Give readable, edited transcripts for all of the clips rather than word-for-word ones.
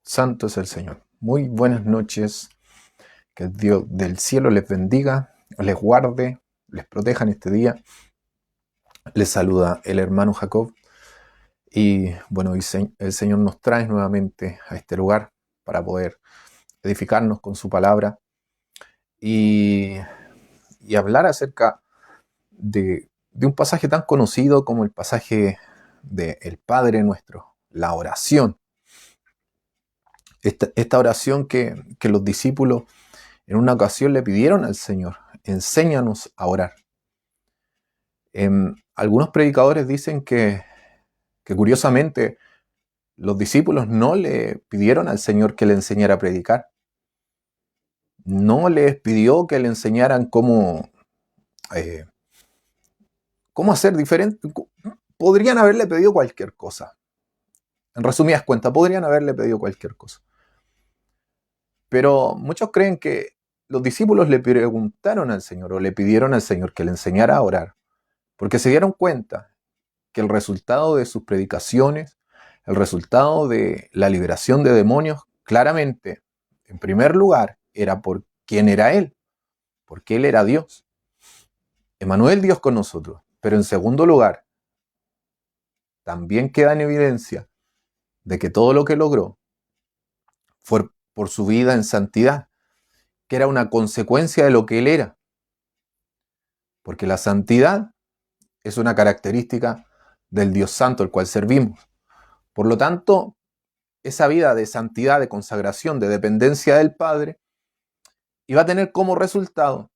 Santo es el Señor. Muy buenas noches. Que el Dios del cielo les bendiga, les guarde, les proteja en este día. Les saluda el hermano Jacob. Y bueno, el Señor nos trae nuevamente a este lugar para poder edificarnos con su palabra y hablar acerca de un pasaje tan conocido como el pasaje del Padre Nuestro, la oración. Esta oración que los discípulos en una ocasión le pidieron al Señor: enséñanos a orar. Algunos predicadores dicen que curiosamente los discípulos no le pidieron al Señor que le enseñara a predicar. No les pidió que le enseñaran cómo hacer diferente. Podrían haberle pedido cualquier cosa. En resumidas cuentas, podrían haberle pedido cualquier cosa. Pero muchos creen que los discípulos le preguntaron al Señor o le pidieron al Señor que le enseñara a orar, porque se dieron cuenta que el resultado de sus predicaciones, el resultado de la liberación de demonios, claramente, en primer lugar, era por quién era Él, porque Él era Dios. Emmanuel, Dios con nosotros. Pero en segundo lugar, también queda en evidencia de que todo lo que logró fue por su vida en santidad, que era una consecuencia de lo que Él era. Porque la santidad es una característica del Dios Santo, el cual servimos. Por lo tanto, esa vida de santidad, de consagración, de dependencia del Padre, iba a tener como resultado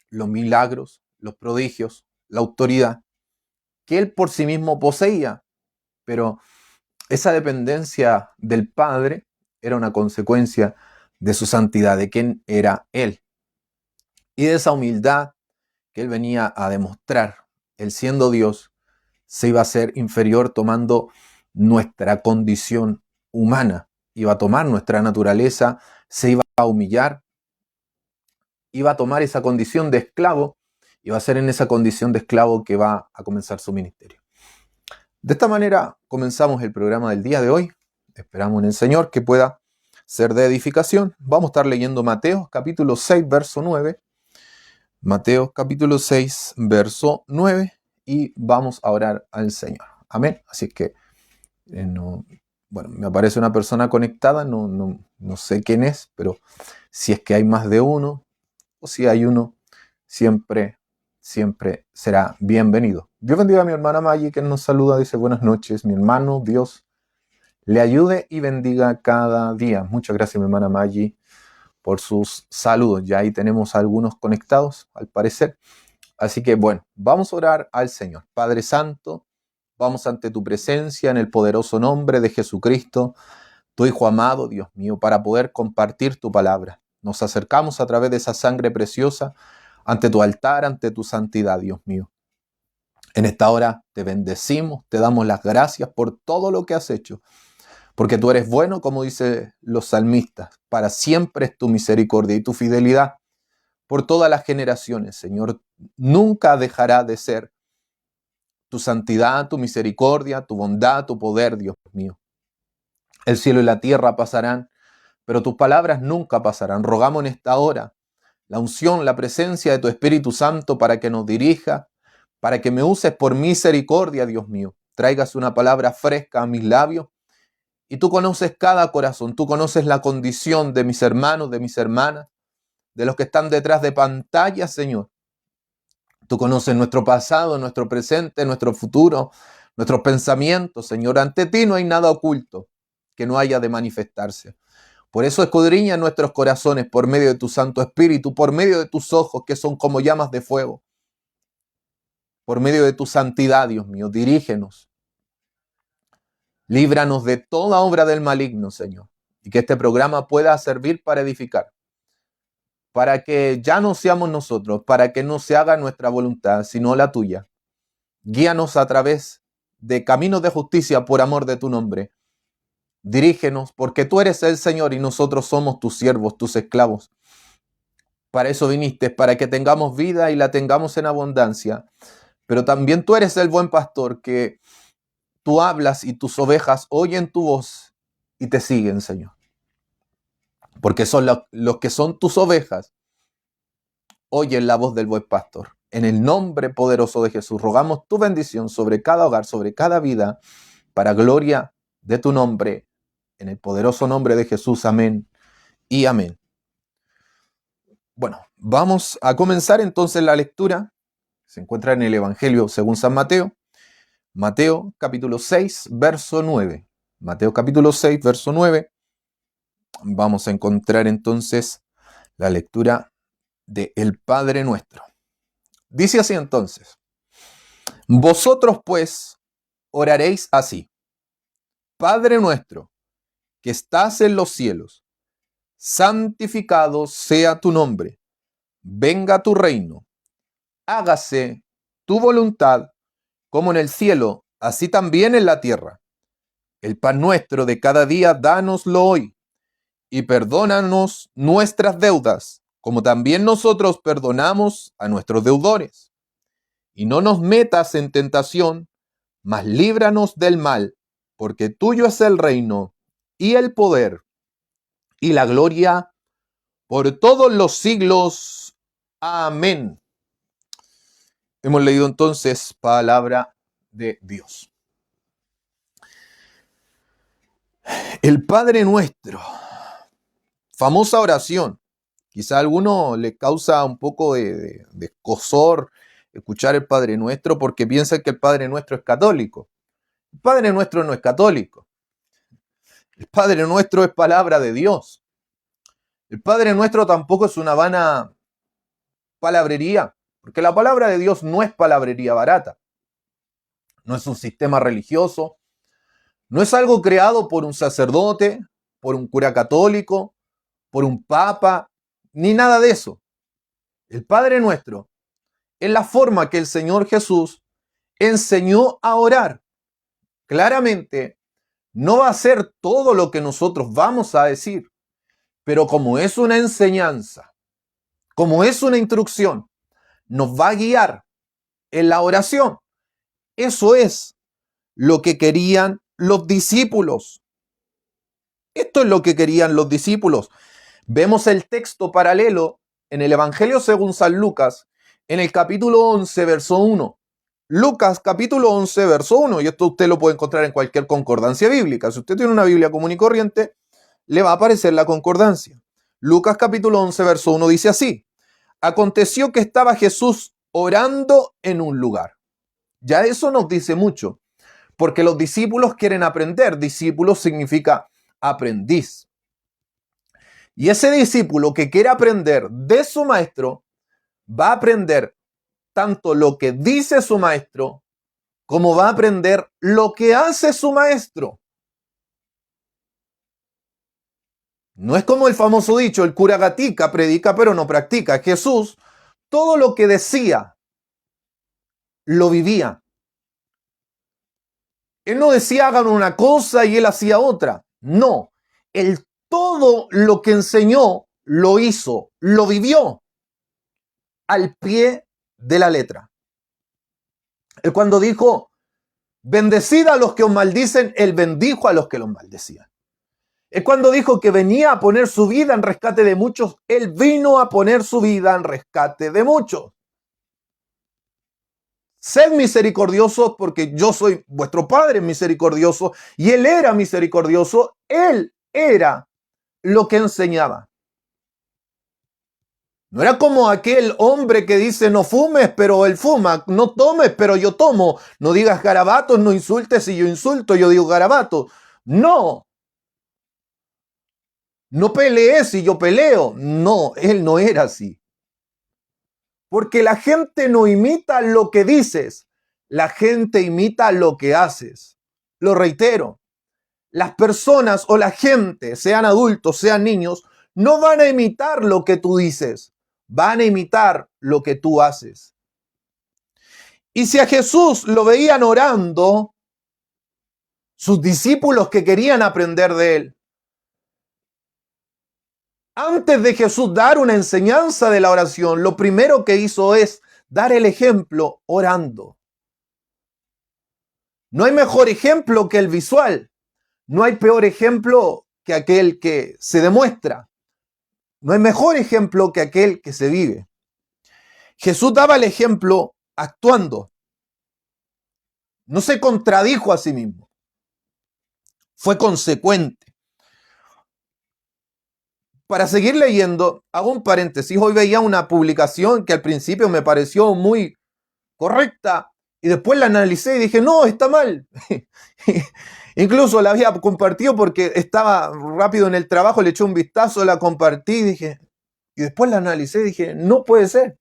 los milagros, los prodigios, la autoridad que Él por sí mismo poseía. Pero esa dependencia del Padre era una consecuencia de su santidad, de quién era Él. Y de esa humildad que Él venía a demostrar. Él, siendo Dios, se iba a ser inferior tomando nuestra condición humana. Iba a tomar nuestra naturaleza, se iba a humillar, iba a tomar esa condición de esclavo, y va a ser en esa condición de esclavo que va a comenzar su ministerio. De esta manera comenzamos el programa del día de hoy. Esperamos en el Señor que pueda ser de edificación. Vamos a estar leyendo Mateo capítulo 6, verso 9. Mateo capítulo 6, verso 9. Y vamos a orar al Señor. Amén. Así que, me aparece una persona conectada. No sé quién es, pero si es que hay más de uno, o si hay uno, siempre será bienvenido. Dios bendiga a mi hermana Maggie, que nos saluda, dice buenas noches, mi hermano, Dios le ayude y bendiga cada día. Muchas gracias, mi hermana Maggie, por sus saludos. Ya ahí tenemos a algunos conectados, al parecer. Así que vamos a orar al Señor. Padre Santo, vamos ante tu presencia en el poderoso nombre de Jesucristo, tu Hijo amado, Dios mío, para poder compartir tu palabra. Nos acercamos a través de esa sangre preciosa ante tu altar, ante tu santidad, Dios mío. En esta hora te bendecimos, te damos las gracias por todo lo que has hecho, porque tú eres bueno, como dicen los salmistas. Para siempre es tu misericordia y tu fidelidad por todas las generaciones, Señor. Nunca dejará de ser tu santidad, tu misericordia, tu bondad, tu poder, Dios mío. El cielo y la tierra pasarán, pero tus palabras nunca pasarán. Rogamos en esta hora la unción, la presencia de tu Espíritu Santo para que nos dirija, para que me uses por misericordia, Dios mío. Traigas una palabra fresca a mis labios. Y tú conoces cada corazón, tú conoces la condición de mis hermanos, de mis hermanas, de los que están detrás de pantalla, Señor. Tú conoces nuestro pasado, nuestro presente, nuestro futuro, nuestros pensamientos, Señor. Ante ti no hay nada oculto que no haya de manifestarse. Por eso escudriña nuestros corazones por medio de tu Santo Espíritu, por medio de tus ojos que son como llamas de fuego, por medio de tu santidad, Dios mío. Dirígenos. Líbranos de toda obra del maligno, Señor, y que este programa pueda servir para edificar, para que ya no seamos nosotros, para que no se haga nuestra voluntad, sino la tuya. Guíanos a través de caminos de justicia por amor de tu nombre. Dirígenos, porque tú eres el Señor y nosotros somos tus siervos, tus esclavos. Para eso viniste, para que tengamos vida y la tengamos en abundancia. Pero también tú eres el buen pastor, que tú hablas y tus ovejas oyen tu voz y te siguen, Señor. porque son los que son tus ovejas, oyen la voz del buen pastor. En el nombre poderoso de Jesús, rogamos tu bendición sobre cada hogar, sobre cada vida, para gloria de tu nombre, en el poderoso nombre de Jesús. Amén y amén. Bueno, vamos a comenzar entonces la lectura. Se encuentra en el Evangelio según San Mateo. Mateo capítulo 6, verso 9. Mateo capítulo 6, verso 9. Vamos a encontrar entonces la lectura de el Padre Nuestro. Dice así entonces: vosotros pues oraréis así: Padre nuestro, que estás en los cielos, santificado sea tu nombre, venga tu reino, hágase tu voluntad, como en el cielo, así también en la tierra. El pan nuestro de cada día, dánoslo hoy, y perdónanos nuestras deudas, como también nosotros perdonamos a nuestros deudores. Y no nos metas en tentación, mas líbranos del mal, porque tuyo es el reino, y el poder, y la gloria, por todos los siglos. Amén. Hemos leído entonces palabra de Dios. El Padre Nuestro, famosa oración. Quizá a alguno le causa un poco de escozor escuchar el Padre Nuestro porque piensa que el Padre Nuestro es católico. El Padre Nuestro no es católico. El Padre Nuestro es palabra de Dios. El Padre Nuestro tampoco es una vana palabrería, porque la palabra de Dios no es palabrería barata. No es un sistema religioso, no es algo creado por un sacerdote, por un cura católico, por un papa, ni nada de eso. El Padre Nuestro es la forma que el Señor Jesús enseñó a orar. Claramente, no va a ser todo lo que nosotros vamos a decir, pero como es una enseñanza, como es una instrucción, nos va a guiar en la oración. Eso es lo que querían los discípulos. Esto es lo que querían los discípulos. Vemos el texto paralelo en el Evangelio según San Lucas, en el capítulo 11, verso 1. Lucas, capítulo 11, verso 1. Y esto usted lo puede encontrar en cualquier concordancia bíblica. Si usted tiene una Biblia común y corriente, le va a aparecer la concordancia. Lucas, capítulo 11, verso 1 dice así: aconteció que estaba Jesús orando en un lugar. Ya eso nos dice mucho, porque los discípulos quieren aprender. Discípulo significa aprendiz. Y ese discípulo que quiere aprender de su maestro, va a aprender tanto lo que dice su maestro, como va a aprender lo que hace su maestro. No es como el famoso dicho, el cura gatica, predica pero no practica. Jesús, todo lo que decía, lo vivía. Él no decía hagan una cosa y él hacía otra. No, él todo lo que enseñó, lo hizo, lo vivió al pie de la letra. Él cuando dijo, bendecid a los que os maldicen, él bendijo a los que los maldecían. Él cuando dijo que venía a poner su vida en rescate de muchos, él vino a poner su vida en rescate de muchos. Sed misericordiosos porque yo soy vuestro Padre misericordioso, y él era misericordioso, él era lo que enseñaba. No era como aquel hombre que dice no fumes, pero él fuma, no tomes, pero yo tomo, no digas garabatos, no insultes, si yo insulto, yo digo garabatos. No. No pelees si yo peleo. No, él no era así. Porque la gente no imita lo que dices, la gente imita lo que haces. Lo reitero, las personas o la gente, sean adultos, sean niños, no van a imitar lo que tú dices, van a imitar lo que tú haces. Y si a Jesús lo veían orando, sus discípulos que querían aprender de él, antes de Jesús dar una enseñanza de la oración, lo primero que hizo es dar el ejemplo orando. No hay mejor ejemplo que el visual. No hay peor ejemplo que aquel que se demuestra. No hay mejor ejemplo que aquel que se vive. Jesús daba el ejemplo actuando. No se contradijo a sí mismo. Fue consecuente. Para seguir leyendo, hago un paréntesis. Hoy veía una publicación que al principio me pareció muy correcta y después la analicé y dije, no, está mal. Incluso la había compartido porque estaba rápido en el trabajo, le eché un vistazo, la compartí y dije, y después la analicé y dije, no puede ser.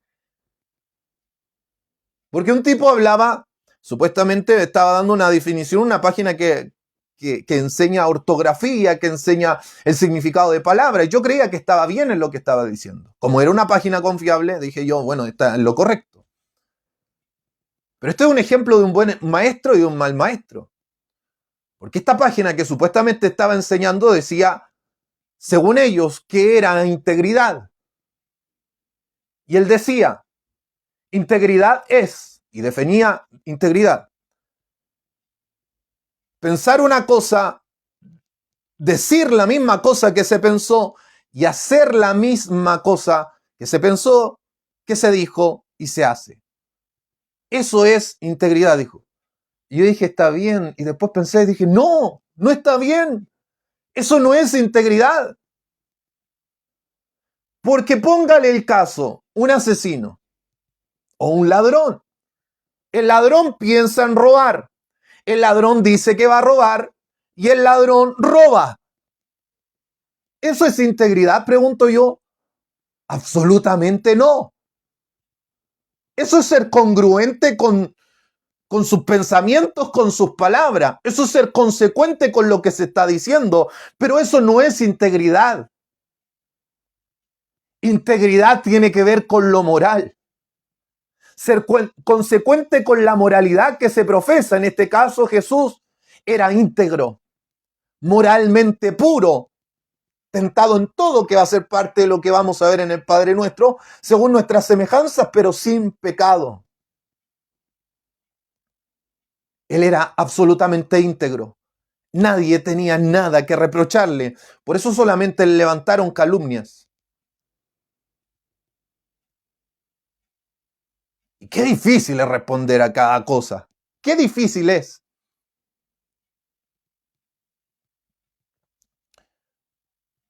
Porque un tipo hablaba, supuestamente estaba dando una definición, una página que enseña ortografía, que enseña el significado de palabras. Yo creía que estaba bien en lo que estaba diciendo. Como era una página confiable, dije yo, bueno, está en lo correcto. Pero este es un ejemplo de un buen maestro y de un mal maestro. Porque esta página que supuestamente estaba enseñando decía, según ellos, que era integridad. Y él decía, integridad es, y definía integridad, pensar una cosa, decir la misma cosa que se pensó y hacer la misma cosa que se pensó, que se dijo y se hace. Eso es integridad, dijo. Y yo dije, está bien. Y después pensé y dije, no, no está bien. Eso no es integridad. Porque póngale el caso, un asesino o un ladrón. El ladrón piensa en robar. El ladrón dice que va a robar y el ladrón roba. ¿Eso es integridad? Pregunto yo. Absolutamente no. Eso es ser congruente con sus pensamientos, con sus palabras. Eso es ser consecuente con lo que se está diciendo. Pero eso no es integridad. Integridad tiene que ver con lo moral. Ser consecuente con la moralidad que se profesa. En este caso, Jesús era íntegro, moralmente puro, tentado en todo, que va a ser parte de lo que vamos a ver en el Padre Nuestro, según nuestras semejanzas, pero sin pecado. Él era absolutamente íntegro. Nadie tenía nada que reprocharle. Por eso solamente le levantaron calumnias. Y qué difícil es responder a cada cosa. Qué difícil es.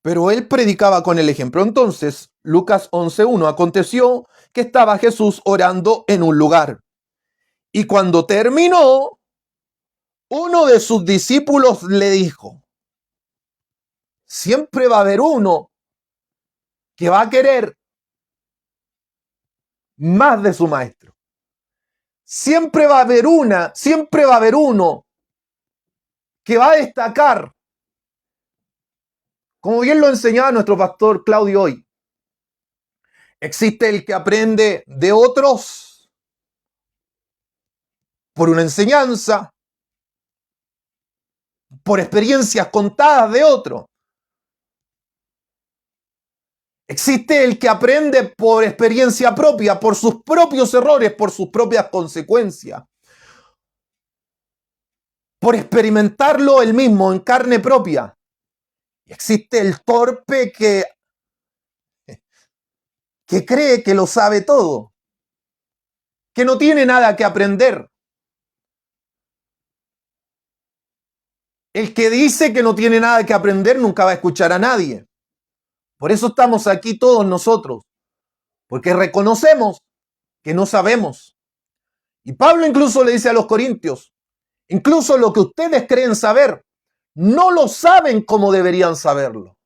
Pero él predicaba con el ejemplo. Entonces, Lucas 11:1, aconteció que estaba Jesús orando en un lugar. Y cuando terminó, uno de sus discípulos le dijo, siempre va a haber uno que va a querer más de su maestro. Siempre va a haber uno que va a destacar, como bien lo enseñaba nuestro pastor Claudio hoy. Existe el que aprende de otros por una enseñanza, por experiencias contadas de otro. Existe el que aprende por experiencia propia, por sus propios errores, por sus propias consecuencias. Por experimentarlo él mismo en carne propia. Y existe el torpe que cree que lo sabe todo, que no tiene nada que aprender. El que dice que no tiene nada que aprender nunca va a escuchar a nadie. Por eso estamos aquí todos nosotros, porque reconocemos que no sabemos. Y Pablo incluso le dice a los corintios, incluso lo que ustedes creen saber, no lo saben como deberían saberlo.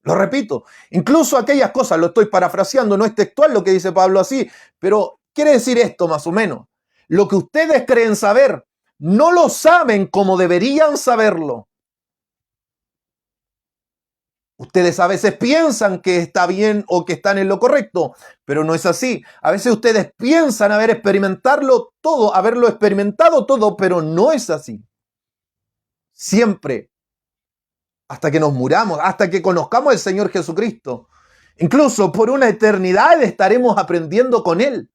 Lo repito, incluso aquellas cosas, lo estoy parafraseando, no es textual lo que dice Pablo así, pero quiere decir esto más o menos. Lo que ustedes creen saber, no lo saben como deberían saberlo. Ustedes a veces piensan que está bien o que están en lo correcto, pero no es así. A veces ustedes piensan haberlo experimentado todo, pero no es así. Siempre, hasta que nos muramos, hasta que conozcamos al Señor Jesucristo, incluso por una eternidad estaremos aprendiendo con Él.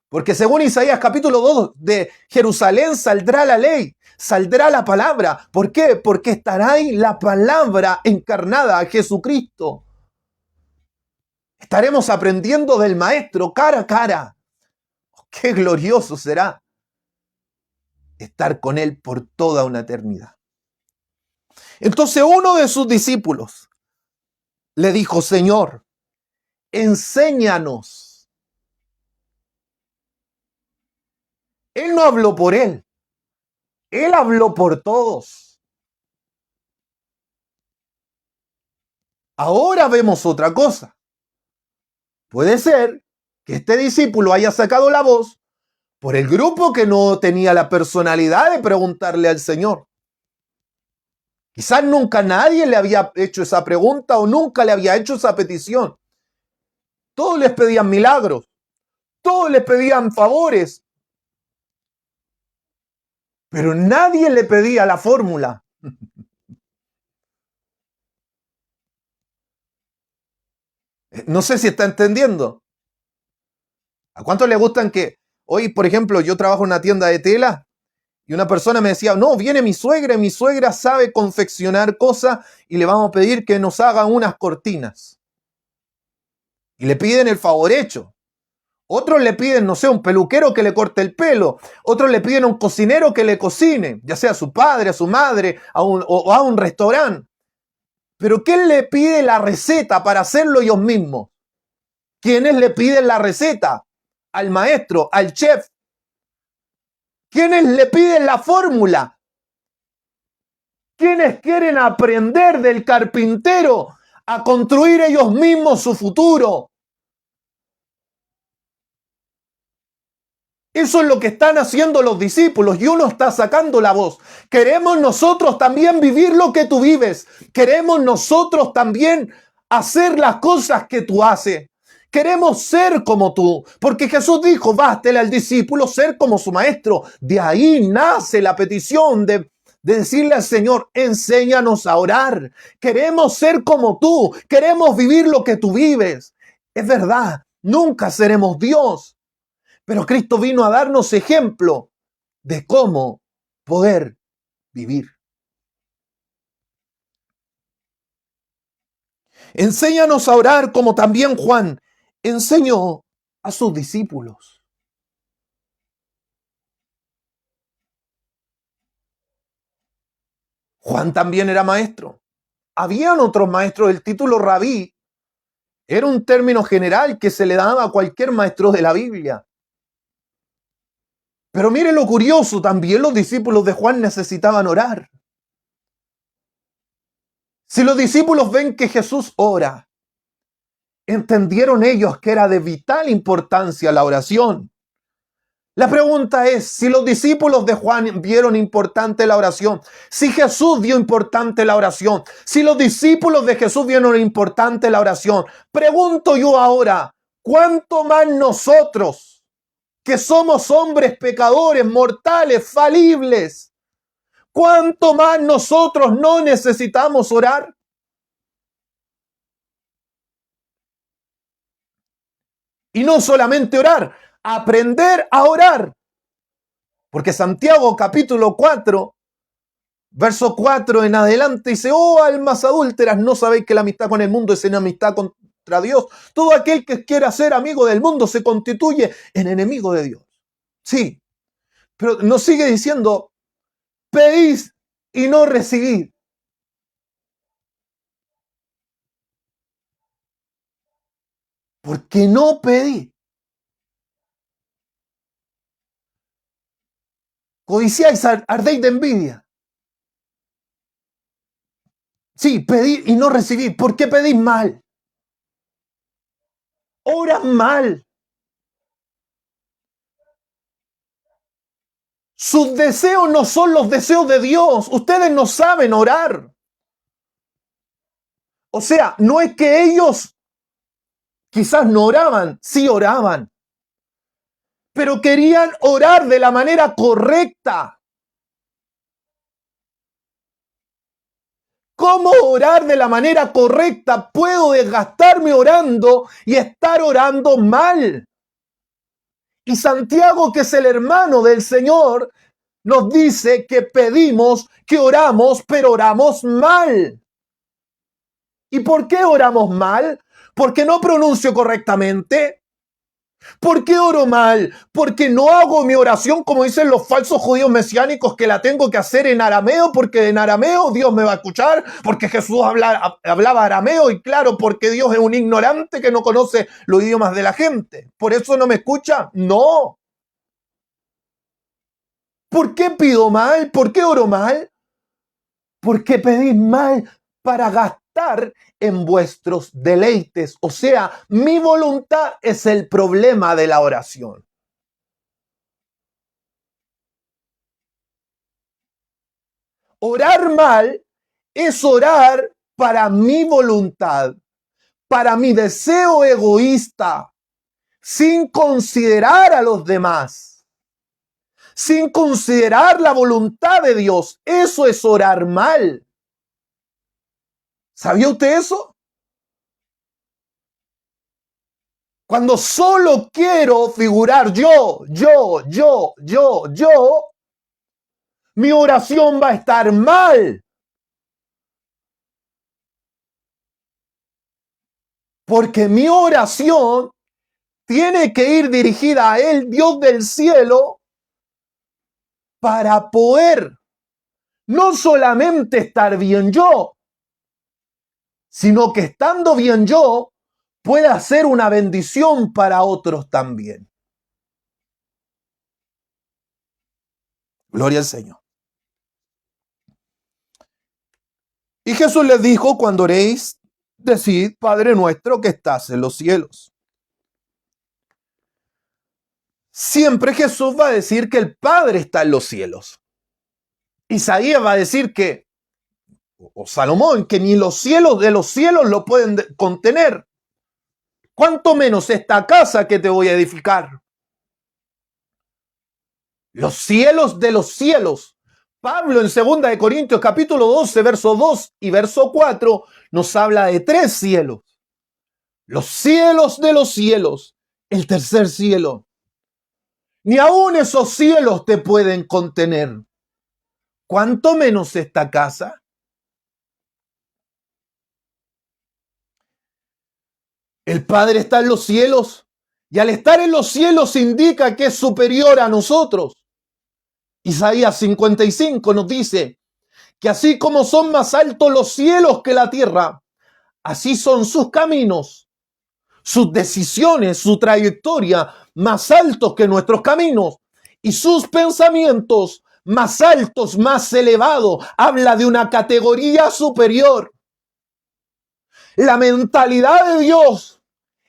Porque según Isaías capítulo 2, de Jerusalén saldrá la ley, saldrá la palabra. ¿Por qué? Porque estará ahí la palabra encarnada, Jesucristo. Estaremos aprendiendo del Maestro cara a cara. Qué glorioso será estar con Él por toda una eternidad. Entonces uno de sus discípulos le dijo: Señor, enséñanos. Él no habló por él, él habló por todos. Ahora vemos otra cosa. Puede ser que este discípulo haya sacado la voz por el grupo que no tenía la personalidad de preguntarle al Señor. Quizás nunca nadie le había hecho esa pregunta o nunca le había hecho esa petición. Todos les pedían milagros, todos les pedían favores, pero nadie le pedía la fórmula. No sé si está entendiendo. ¿A cuántos le gustan que hoy, por ejemplo, yo trabajo en una tienda de tela y una persona me decía: no, viene mi suegra sabe confeccionar cosas y le vamos a pedir que nos haga unas cortinas. Y le piden el favor hecho. Otros le piden, no sé, un peluquero que le corte el pelo. Otros le piden a un cocinero que le cocine, ya sea a su padre, a su madre, o a un restaurante. Pero ¿quién le pide la receta para hacerlo ellos mismos? ¿Quiénes le piden la receta? Al maestro, al chef. ¿Quiénes le piden la fórmula? ¿Quiénes quieren aprender del carpintero a construir ellos mismos su futuro? Eso es lo que están haciendo los discípulos y uno está sacando la voz. Queremos nosotros también vivir lo que tú vives. Queremos nosotros también hacer las cosas que tú haces. Queremos ser como tú, porque Jesús dijo: bástele al discípulo ser como su maestro. De ahí nace la petición de decirle al Señor: enséñanos a orar. Queremos ser como tú, queremos vivir lo que tú vives. Es verdad, nunca seremos Dios, pero Cristo vino a darnos ejemplo de cómo poder vivir. Enséñanos a orar como también Juan enseñó a sus discípulos. Juan también era maestro. Habían otros maestros. El título rabí era un término general que se le daba a cualquier maestro de la Biblia. Pero mire lo curioso, también los discípulos de Juan necesitaban orar. Si los discípulos ven que Jesús ora, entendieron ellos que era de vital importancia la oración. La pregunta es, si los discípulos de Juan vieron importante la oración, si Jesús vio importante la oración, si los discípulos de Jesús vieron importante la oración, pregunto yo ahora, ¿cuánto más nosotros, que somos hombres pecadores, mortales, falibles, cuánto más nosotros no necesitamos orar? Y no solamente orar, aprender a orar. Porque Santiago capítulo 4, verso 4 en adelante dice: oh almas adúlteras, ¿no sabéis que la amistad con el mundo es enemistad contra Dios? Todo aquel que quiera ser amigo del mundo se constituye en enemigo de Dios. Sí, pero nos sigue diciendo: pedís y no recibís. Porque no pedís. Codiciáis, ardéis de envidia. Sí, pedís y no recibís. ¿Por qué pedís mal? Oras mal. Sus deseos no son los deseos de Dios. Ustedes no saben orar. O sea, no es que ellos quizás no oraban, sí oraban, pero querían orar de la manera correcta. ¿Cómo orar de la manera correcta? Puedo desgastarme orando y estar orando mal. Y Santiago, que es el hermano del Señor, nos dice que pedimos, que oramos, pero oramos mal. ¿Y por qué oramos mal? ¿Porque no pronuncio correctamente? ¿Por qué oro mal? Porque no hago mi oración como dicen los falsos judíos mesiánicos, que la tengo que hacer en arameo, porque en arameo Dios me va a escuchar, porque Jesús hablaba arameo, y claro, porque Dios es un ignorante que no conoce los idiomas de la gente. ¿Por eso no me escucha? No. ¿Por qué pido mal? ¿Por qué oro mal? Porque pedís mal para gastar en vuestros deleites. O sea, mi voluntad es el problema de la oración. Orar mal es orar para mi voluntad, para mi deseo egoísta, sin considerar a los demás, sin considerar la voluntad de Dios. Eso es orar mal. ¿Sabía usted eso? Cuando solo quiero figurar yo, mi oración va a estar mal. Porque mi oración tiene que ir dirigida a Él, Dios del cielo, para poder no solamente estar bien yo, sino que estando bien yo, pueda ser una bendición para otros también. Gloria al Señor. Y Jesús les dijo: cuando oréis, decid: Padre nuestro que estás en los cielos. Siempre Jesús va a decir que el Padre está en los cielos. Isaías va a decir que, o Salomón, que ni los cielos de los cielos lo pueden contener. ¿Cuánto menos esta casa que te voy a edificar? Los cielos de los cielos. Pablo en 2 Corintios capítulo 12, verso 2 y verso 4 nos habla de 3 cielos. Los cielos de los cielos, el tercer cielo. Ni aún esos cielos te pueden contener. ¿Cuánto menos esta casa? El Padre está en los cielos, y al estar en los cielos indica que es superior a nosotros. Isaías 55 nos dice que así como son más altos los cielos que la tierra, así son sus caminos, sus decisiones, su trayectoria más altos que nuestros caminos, y sus pensamientos más altos, más elevados. Habla de una categoría superior. La mentalidad de Dios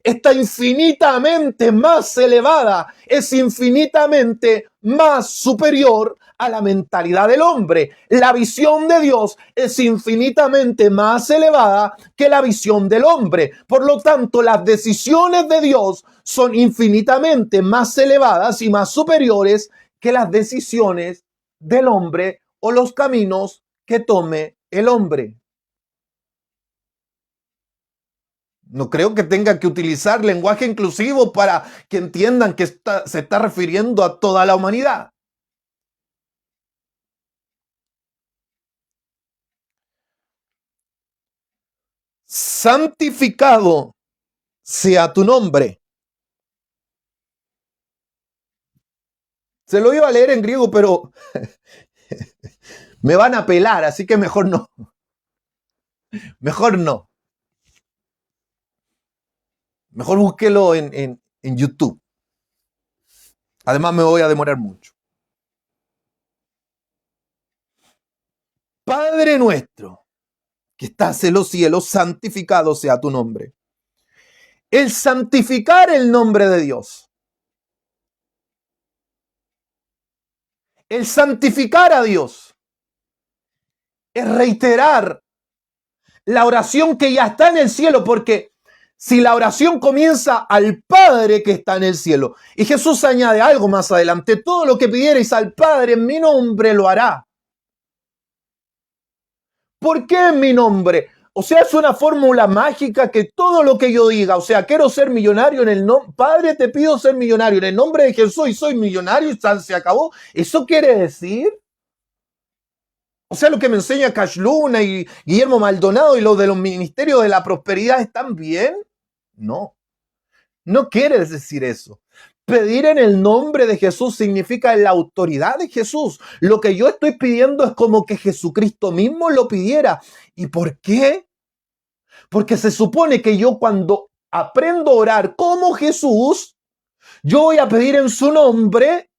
está infinitamente más elevada, es infinitamente más superior a la mentalidad del hombre. La visión de Dios es infinitamente más elevada que la visión del hombre. Por lo tanto, las decisiones de Dios son infinitamente más elevadas y más superiores que las decisiones del hombre o los caminos que tome el hombre. No creo que tenga que utilizar lenguaje inclusivo para que entiendan que se está refiriendo a toda la humanidad. Santificado sea tu nombre. Se lo iba a leer en griego, pero me van a pelar, así que mejor no. Mejor no. Mejor búsquelo en YouTube. Además me voy a demorar mucho. Padre nuestro, que estás en los cielos, santificado sea tu nombre. El santificar el nombre de Dios, el santificar a Dios, es reiterar la oración que ya está en el cielo, porque si la oración comienza al Padre que está en el cielo, y Jesús añade algo más adelante: todo lo que pidierais al Padre en mi nombre lo hará. ¿Por qué en mi nombre? O sea, es una fórmula mágica que todo lo que yo diga, o sea, quiero ser millonario en el nombre, Padre, te pido ser millonario en el nombre de Jesús y soy millonario y se acabó. ¿Eso quiere decir? O sea, lo que me enseña Cash Luna y Guillermo Maldonado y los de los ministerios de la prosperidad están bien. No, no quiere decir eso. Pedir en el nombre de Jesús significa en la autoridad de Jesús. Lo que yo estoy pidiendo es como que Jesucristo mismo lo pidiera. ¿Y por qué? Porque se supone que yo cuando aprendo a orar como Jesús, yo voy a pedir en su nombre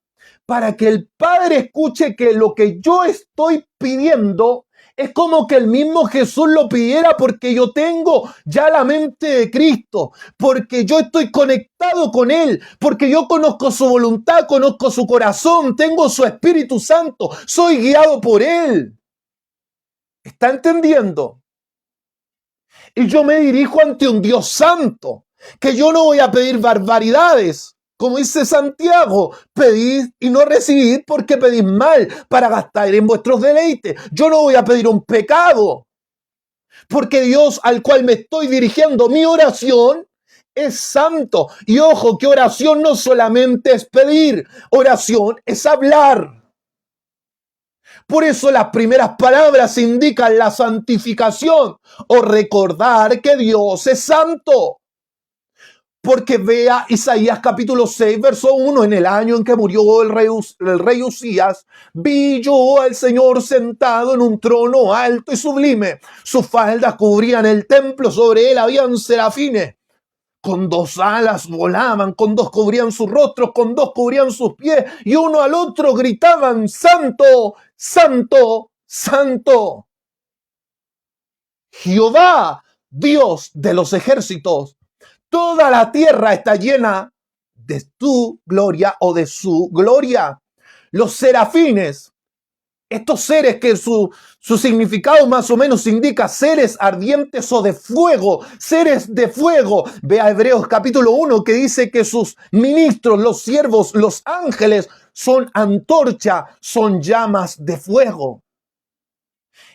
para que el Padre escuche que lo que yo estoy pidiendo es como que el mismo Jesús lo pidiera, porque yo tengo ya la mente de Cristo, porque yo estoy conectado con Él, porque yo conozco su voluntad, conozco su corazón, tengo su Espíritu Santo, soy guiado por Él. ¿Está entendiendo? Y yo me dirijo ante un Dios santo, que yo no voy a pedir barbaridades. Como dice Santiago, pedid y no recibid porque pedís mal para gastar en vuestros deleites. Yo no voy a pedir un pecado, porque Dios al cual me estoy dirigiendo mi oración es santo. Y ojo, que oración no solamente es pedir, oración es hablar. Por eso las primeras palabras indican la santificación o recordar que Dios es santo. Porque vea Isaías capítulo 6, verso 1, en el año en que murió el rey Usías, vi yo al Señor sentado en un trono alto y sublime. Sus faldas cubrían el templo, sobre él habían serafines. Con 2 alas volaban, con 2 cubrían sus rostros, con 2 cubrían sus pies, y uno al otro gritaban, Santo, Santo, Santo. Jehová, Dios de los ejércitos. Toda la tierra está llena de tu gloria o de su gloria. Los serafines, estos seres que su significado más o menos indica seres ardientes o de fuego, seres de fuego. Ve a Hebreos capítulo 1 que dice que sus ministros, los siervos, los ángeles son antorcha, son llamas de fuego.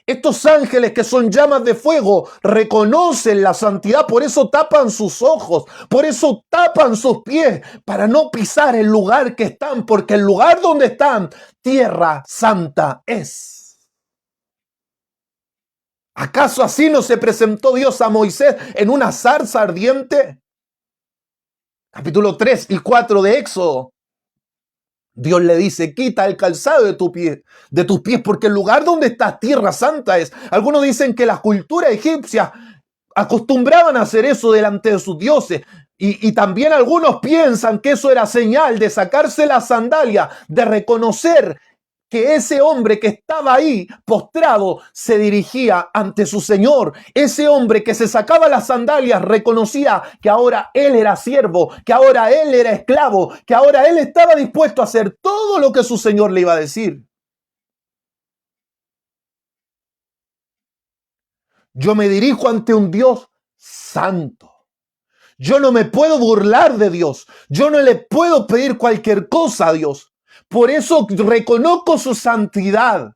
Estos ángeles que son llamas de fuego reconocen la santidad, por eso tapan sus ojos, por eso tapan sus pies, para no pisar el lugar que están, porque el lugar donde están, tierra santa es. ¿Acaso así no se presentó Dios a Moisés en una zarza ardiente? Capítulo 3 y 4 de Éxodo. Dios le dice, quita el calzado de tus pies, porque el lugar donde está tierra santa es. Algunos dicen que la cultura egipcia acostumbraban a hacer eso delante de sus dioses. Y también algunos piensan que eso era señal de sacarse la sandalia, de reconocer que ese hombre que estaba ahí postrado se dirigía ante su Señor. Ese hombre que se sacaba las sandalias reconocía que ahora él era siervo, que ahora él era esclavo, que ahora él estaba dispuesto a hacer todo lo que su Señor le iba a decir. Yo me dirijo ante un Dios santo. Yo no me puedo burlar de Dios. Yo no le puedo pedir cualquier cosa a Dios. Por eso reconozco su santidad.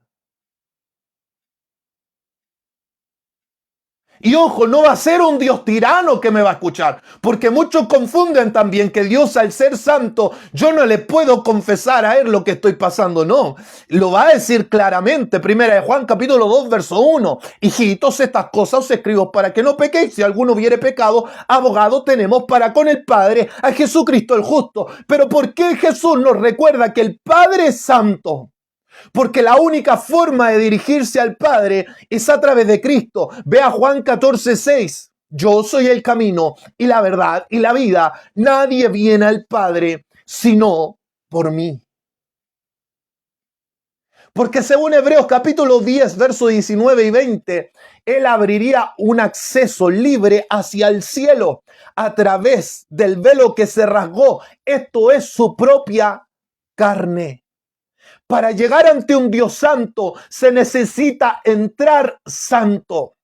Y ojo, no va a ser un Dios tirano que me va a escuchar, porque muchos confunden también que Dios, al ser santo, yo no le puedo confesar a él lo que estoy pasando. No, lo va a decir claramente. Primera de Juan capítulo 2 verso 1. Hijitos, estas cosas os escribo para que no pequéis. Si alguno hubiere pecado, abogado tenemos para con el Padre, a Jesucristo el justo. Pero ¿por qué Jesús nos recuerda que el Padre es santo? Porque la única forma de dirigirse al Padre es a través de Cristo. Ve a Juan 14:6. Yo soy el camino y la verdad y la vida. Nadie viene al Padre sino por mí. Porque según Hebreos capítulo 10, versos 19 y 20, Él abriría un acceso libre hacia el cielo a través del velo que se rasgó. Esto es su propia carne. Para llegar ante un Dios santo se necesita entrar santo.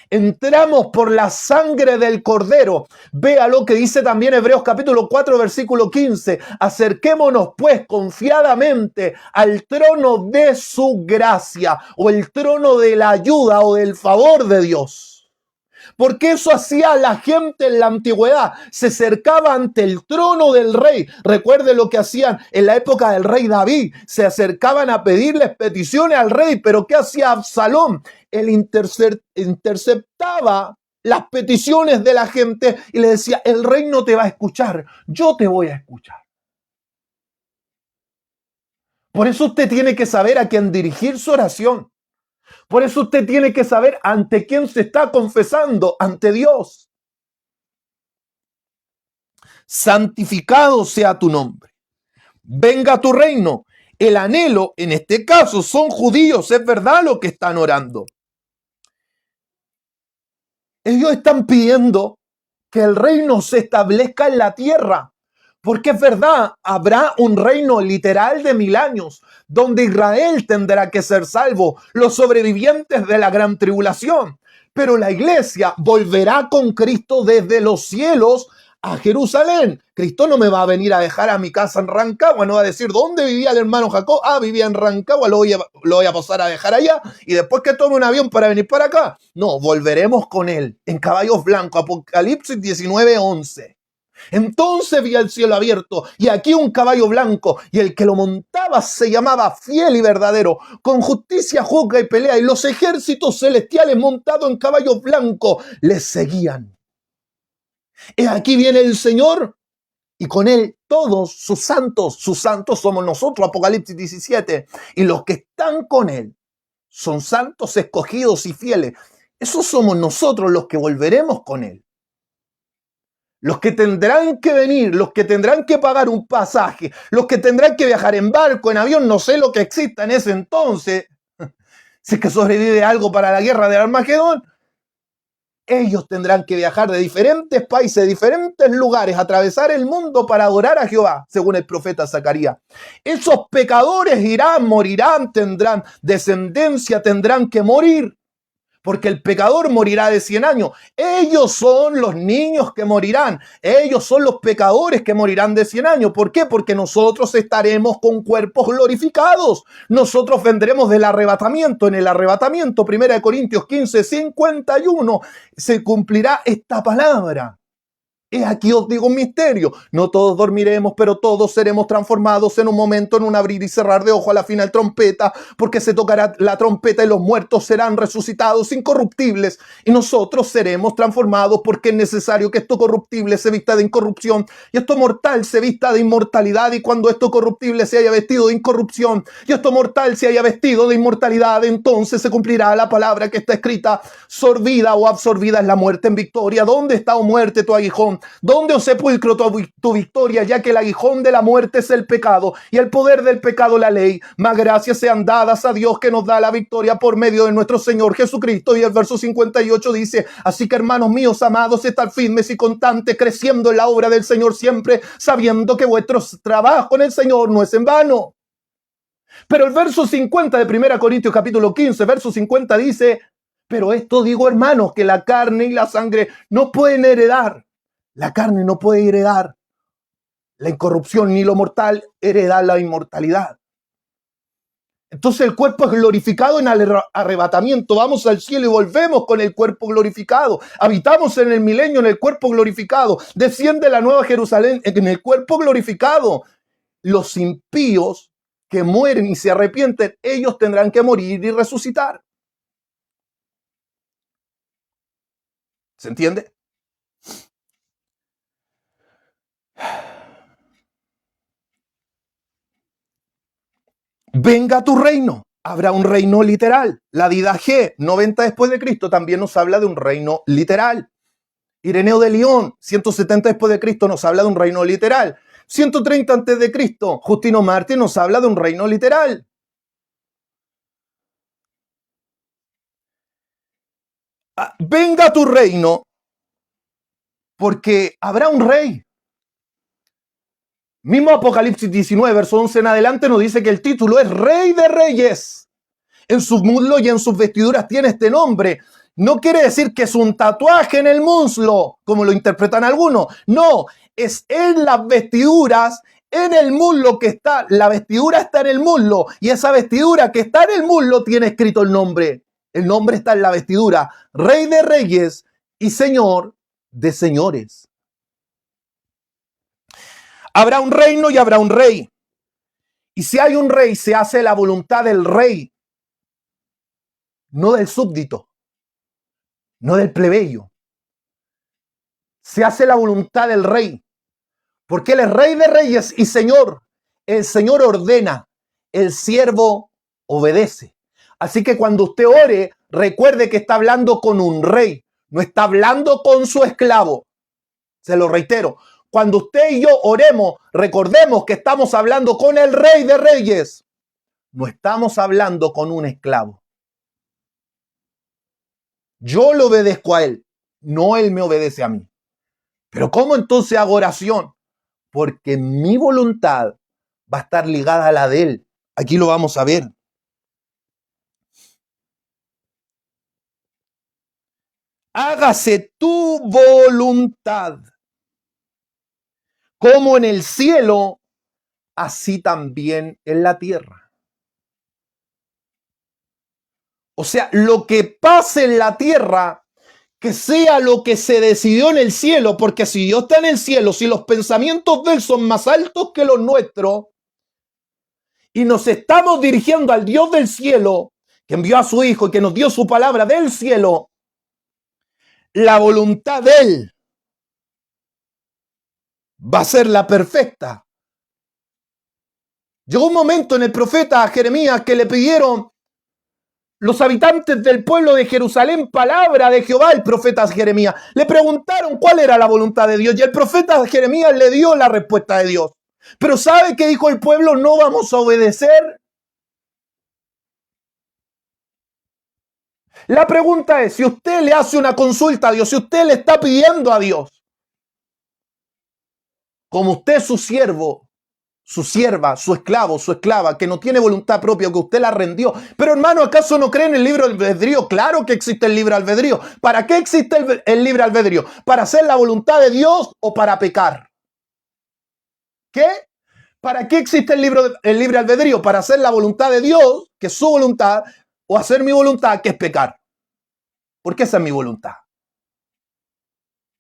Entramos por la sangre del Cordero. Vea lo que dice también Hebreos capítulo 4, versículo 15. Acerquémonos pues confiadamente al trono de su gracia, o el trono de la ayuda o del favor de Dios. Porque eso hacía la gente en la antigüedad. Se acercaba ante el trono del rey. Recuerde lo que hacían en la época del rey David. Se acercaban a pedirles peticiones al rey. Pero ¿qué hacía Absalón? Él interceptaba las peticiones de la gente y le decía, el rey no te va a escuchar, yo te voy a escuchar. Por eso usted tiene que saber a quién dirigir su oración. Por eso usted tiene que saber ante quién se está confesando, ante Dios. Santificado sea tu nombre. Venga tu reino. El anhelo, en este caso, son judíos, es verdad lo que están orando. Ellos están pidiendo que el reino se establezca en la tierra. Porque es verdad, habrá un reino literal de 1000 años, donde Israel tendrá que ser salvo, los sobrevivientes de la gran tribulación. Pero la iglesia volverá con Cristo desde los cielos a Jerusalén. Cristo no me va a venir a dejar a mi casa en Rancagua, no va a decir, ¿dónde vivía el hermano Jacob? Ah, vivía en Rancagua, lo voy a pasar a dejar allá y después que tome un avión para venir para acá. No, volveremos con él en caballos blancos, Apocalipsis 19:11. Entonces vi el cielo abierto y aquí un caballo blanco y el que lo montaba se llamaba Fiel y Verdadero. Con justicia juzga y pelea y los ejércitos celestiales montados en caballos blancos les seguían. Y aquí viene el Señor y con él todos sus santos somos nosotros, Apocalipsis 17. Y los que están con él son santos escogidos y fieles. Esos somos nosotros los que volveremos con él. Los que tendrán que venir, los que tendrán que pagar un pasaje, los que tendrán que viajar en barco, en avión, no sé lo que exista en ese entonces, si es que sobrevive algo para la guerra de Armagedón, ellos tendrán que viajar de diferentes países, de diferentes lugares, atravesar el mundo para adorar a Jehová, según el profeta Zacarías. Esos pecadores irán, morirán, tendrán descendencia, tendrán que morir. Porque el pecador morirá de 100 años. Ellos son los niños que morirán. Ellos son los pecadores que morirán de 100 años. ¿Por qué? Porque nosotros estaremos con cuerpos glorificados. Nosotros vendremos del arrebatamiento. En el arrebatamiento, 1 Corintios 15:51, se cumplirá esta palabra. Aquí os digo un misterio, no todos dormiremos, pero todos seremos transformados en un momento, en un abrir y cerrar de ojo a la final trompeta, porque se tocará la trompeta y los muertos serán resucitados incorruptibles y nosotros seremos transformados porque es necesario que esto corruptible se vista de incorrupción y esto mortal se vista de inmortalidad, y cuando esto corruptible se haya vestido de incorrupción y esto mortal se haya vestido de inmortalidad, entonces se cumplirá la palabra que está escrita: sorbida o absorbida es la muerte en victoria. ¿Dónde está, oh muerte, tu aguijón? ¿Dónde, oh sepulcro, tu victoria? Ya que el aguijón de la muerte es el pecado y el poder del pecado la ley. Más gracias sean dadas a Dios que nos da la victoria por medio de nuestro Señor Jesucristo. Y el verso 58 dice: así que, hermanos míos amados, estad firmes y constantes, creciendo en la obra del Señor siempre, sabiendo que vuestro trabajo en el Señor no es en vano. Pero el verso 50 de 1 Corintios capítulo 15, verso 50 dice: pero esto digo, hermanos, que la carne y la sangre no pueden heredar. La carne no puede heredar la incorrupción, ni lo mortal heredar la inmortalidad. Entonces el cuerpo es glorificado en el arrebatamiento. Vamos al cielo y volvemos con el cuerpo glorificado. Habitamos en el milenio en el cuerpo glorificado. Desciende la nueva Jerusalén en el cuerpo glorificado. Los impíos que mueren y se arrepienten, ellos tendrán que morir y resucitar. ¿Se entiende? Venga tu reino. Habrá un reino literal. La Didache, 90 después de Cristo, también nos habla de un reino literal. Ireneo de León, 170 después de Cristo, nos habla de un reino literal. 130 antes de Cristo, Justino Mártir nos habla de un reino literal. Venga tu reino, porque habrá un rey. Mismo Apocalipsis 19, verso 11 en adelante, nos dice que el título es Rey de Reyes. En su muslo y en sus vestiduras tiene este nombre. No quiere decir que es un tatuaje en el muslo, como lo interpretan algunos. No, es en las vestiduras, en el muslo que está. La vestidura está en el muslo y esa vestidura que está en el muslo tiene escrito el nombre. El nombre está en la vestidura. Rey de Reyes y Señor de señores. Habrá un reino y habrá un rey. Y si hay un rey, se hace la voluntad del rey, no del súbdito, no del plebeyo. Se hace la voluntad del rey, porque él es rey de reyes y señor. El Señor ordena, el siervo obedece. Así que cuando usted ore, recuerde que está hablando con un rey, no está hablando con su esclavo. Se lo reitero, cuando usted y yo oremos, recordemos que estamos hablando con el Rey de Reyes. No estamos hablando con un esclavo. Yo le obedezco a él, no él me obedece a mí. Pero ¿cómo entonces hago oración? Porque mi voluntad va a estar ligada a la de él. Aquí lo vamos a ver. Hágase tu voluntad, como en el cielo, así también en la tierra. O sea, lo que pase en la tierra, que sea lo que se decidió en el cielo, porque si Dios está en el cielo, si los pensamientos de él son más altos que los nuestros, y nos estamos dirigiendo al Dios del cielo, que envió a su Hijo y que nos dio su palabra del cielo, la voluntad de él va a ser la perfecta. Llegó un momento en el profeta Jeremías que le pidieron los habitantes del pueblo de Jerusalén palabra de Jehová. El profeta Jeremías le preguntaron cuál era la voluntad de Dios y el profeta Jeremías le dio la respuesta de Dios. Pero ¿sabe qué dijo el pueblo? No vamos a obedecer. La pregunta es, si usted le hace una consulta a Dios, si usted le está pidiendo a Dios, como usted es su siervo, su sierva, su esclavo, su esclava, que no tiene voluntad propia, que usted la rendió. Pero hermano, ¿acaso no cree en el libre albedrío? Claro que existe el libre albedrío. ¿Para qué existe el libre albedrío? ¿Para hacer la voluntad de Dios o para pecar? ¿Qué? ¿Para qué existe el libre albedrío? Para hacer la voluntad de Dios, que es su voluntad, o hacer mi voluntad, que es pecar. Porque esa es mi voluntad.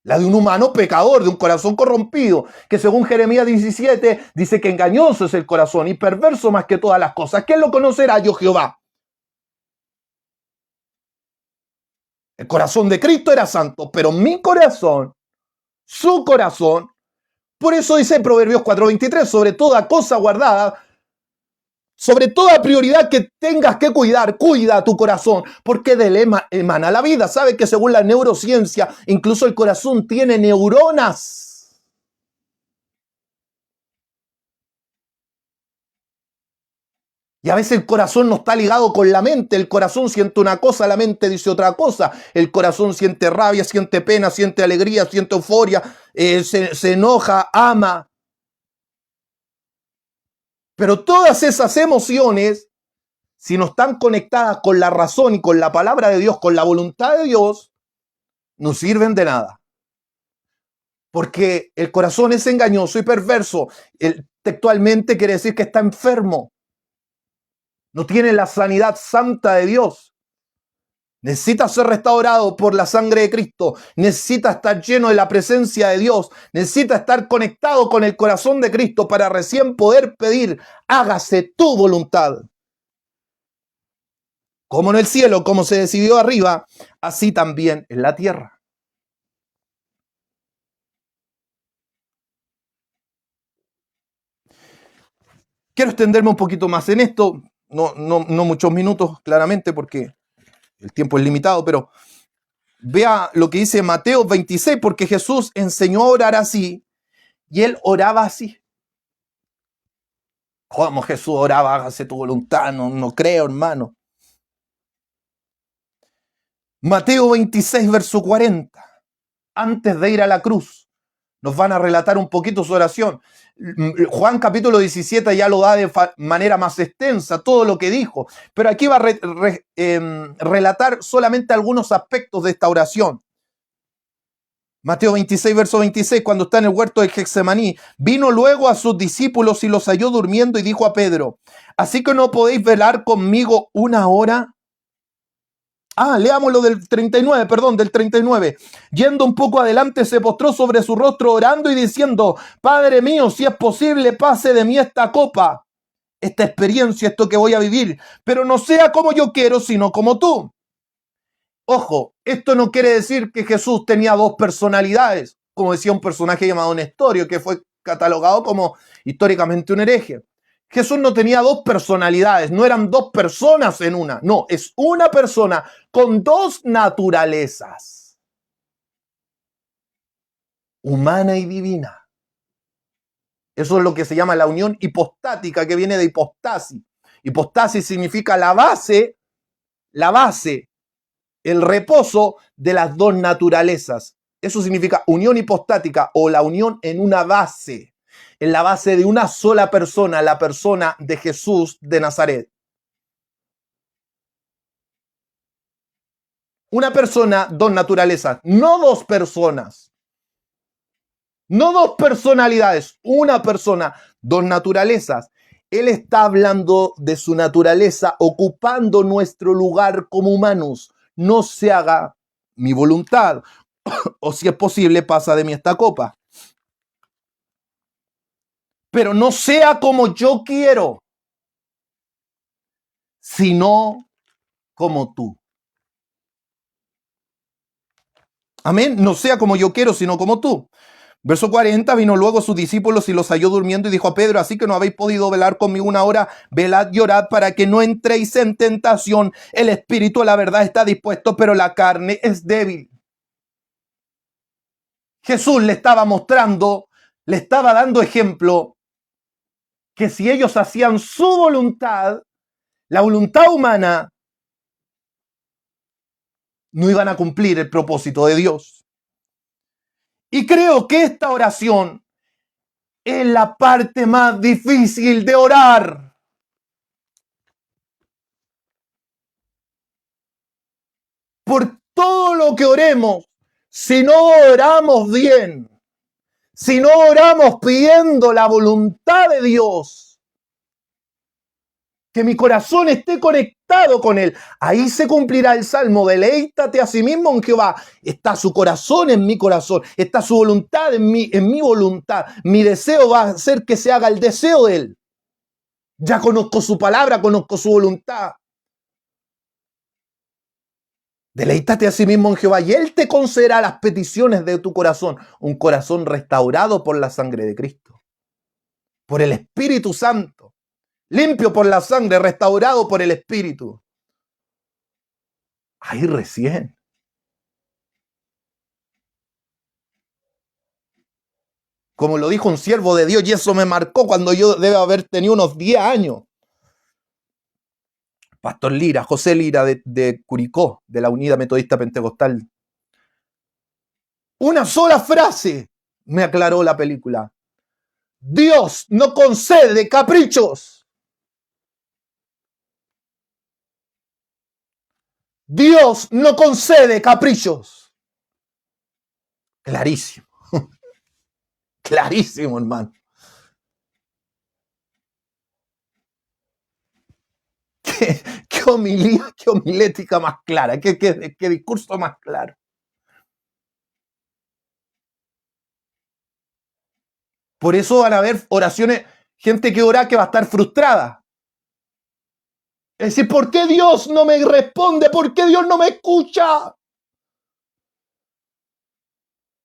La de un humano pecador, de un corazón corrompido, que según Jeremías 17 dice que engañoso es el corazón y perverso más que todas las cosas. ¿Quién lo conocerá? Yo, Jehová. El corazón de Cristo era santo, pero mi corazón, su corazón, por eso dice Proverbios 4:23, sobre toda cosa guardada, sobre toda prioridad que tengas que cuidar, cuida tu corazón, porque de él emana la vida. ¿Sabe que según la neurociencia, incluso el corazón tiene neuronas? Y a veces el corazón no está ligado con la mente. El corazón siente una cosa, la mente dice otra cosa. El corazón siente rabia, siente pena, siente alegría, siente euforia, se enoja, ama. Pero todas esas emociones, si no están conectadas con la razón y con la palabra de Dios, con la voluntad de Dios, no sirven de nada. Porque el corazón es engañoso y perverso. Textualmente quiere decir que está enfermo. No tiene la sanidad santa de Dios. Necesita ser restaurado por la sangre de Cristo. Necesita estar lleno de la presencia de Dios. Necesita estar conectado con el corazón de Cristo para recién poder pedir, hágase tu voluntad. Como en el cielo, como se decidió arriba, así también en la tierra. Quiero extenderme un poquito más en esto. No muchos minutos, claramente, porque el tiempo es limitado, pero vea lo que dice Mateo 26, porque Jesús enseñó a orar así, y él oraba así. ¿Cómo Jesús oraba? Hágase tu voluntad. No creo, hermano. Mateo 26, verso 40. Antes de ir a la cruz, nos van a relatar un poquito su oración. Juan capítulo 17 ya lo da de manera más extensa, todo lo que dijo. Pero aquí va a relatar solamente algunos aspectos de esta oración. Mateo 26, verso 26, cuando está en el huerto de Getsemaní, vino luego a sus discípulos y los halló durmiendo y dijo a Pedro, ¿así que no podéis velar conmigo una hora? Leamos lo del 39, perdón, del 39. Yendo un poco adelante, se postró sobre su rostro orando y diciendo: Padre mío, si es posible, pase de mí esta copa, esta experiencia, esto que voy a vivir, pero no sea como yo quiero, sino como tú. Ojo, esto no quiere decir que Jesús tenía dos personalidades, como decía un personaje llamado Nestorio, que fue catalogado como históricamente un hereje. Jesús no tenía dos personalidades, no eran dos personas en una, no, es una persona con dos naturalezas, humana y divina. Eso es lo que se llama la unión hipostática, que viene de hipostasis. Hipostasis significa la base, el reposo de las dos naturalezas. Eso significa unión hipostática o la unión en una base. En la base de una sola persona, la persona de Jesús de Nazaret. Una persona, dos naturalezas, no dos personas. No dos personalidades, una persona, dos naturalezas. Él está hablando de su naturaleza ocupando nuestro lugar como humanos. No se haga mi voluntad, o si es posible, pasa de mí esta copa. Pero no sea como yo quiero, sino como tú. Amén. No sea como yo quiero, sino como tú. Verso 40, vino luego sus discípulos y los halló durmiendo y dijo a Pedro: así que no habéis podido velar conmigo una hora, velad y orad para que no entréis en tentación. El espíritu a la verdad está dispuesto, pero la carne es débil. Jesús le estaba mostrando, le estaba dando ejemplo que si ellos hacían su voluntad, la voluntad humana, no iban a cumplir el propósito de Dios. Y creo que esta oración es la parte más difícil de orar. Por todo lo que oremos, si no oramos bien, si no oramos pidiendo la voluntad de Dios, que mi corazón esté conectado con Él, ahí se cumplirá el salmo: deleítate a sí mismo en Jehová. Está su corazón en mi corazón, está su voluntad en mi voluntad. Mi deseo va a hacer que se haga el deseo de Él. Ya conozco su palabra, conozco su voluntad. Deleítate a sí mismo en Jehová y Él te concederá las peticiones de tu corazón. Un corazón restaurado por la sangre de Cristo, por el Espíritu Santo, limpio por la sangre, restaurado por el Espíritu. Ahí recién. Como lo dijo un siervo de Dios, y eso me marcó cuando yo debo haber tenido unos 10 años. Pastor Lira, José Lira de Curicó, de la Unidad Metodista Pentecostal. Una sola frase me aclaró la película. Dios no concede caprichos. Dios no concede caprichos. Clarísimo. Clarísimo, hermano. ¿Qué homilía, qué homilética más clara? ¿Qué discurso más claro? Por eso van a haber oraciones, gente que ora que va a estar frustrada. Es decir, ¿por qué Dios no me responde? ¿Por qué Dios no me escucha?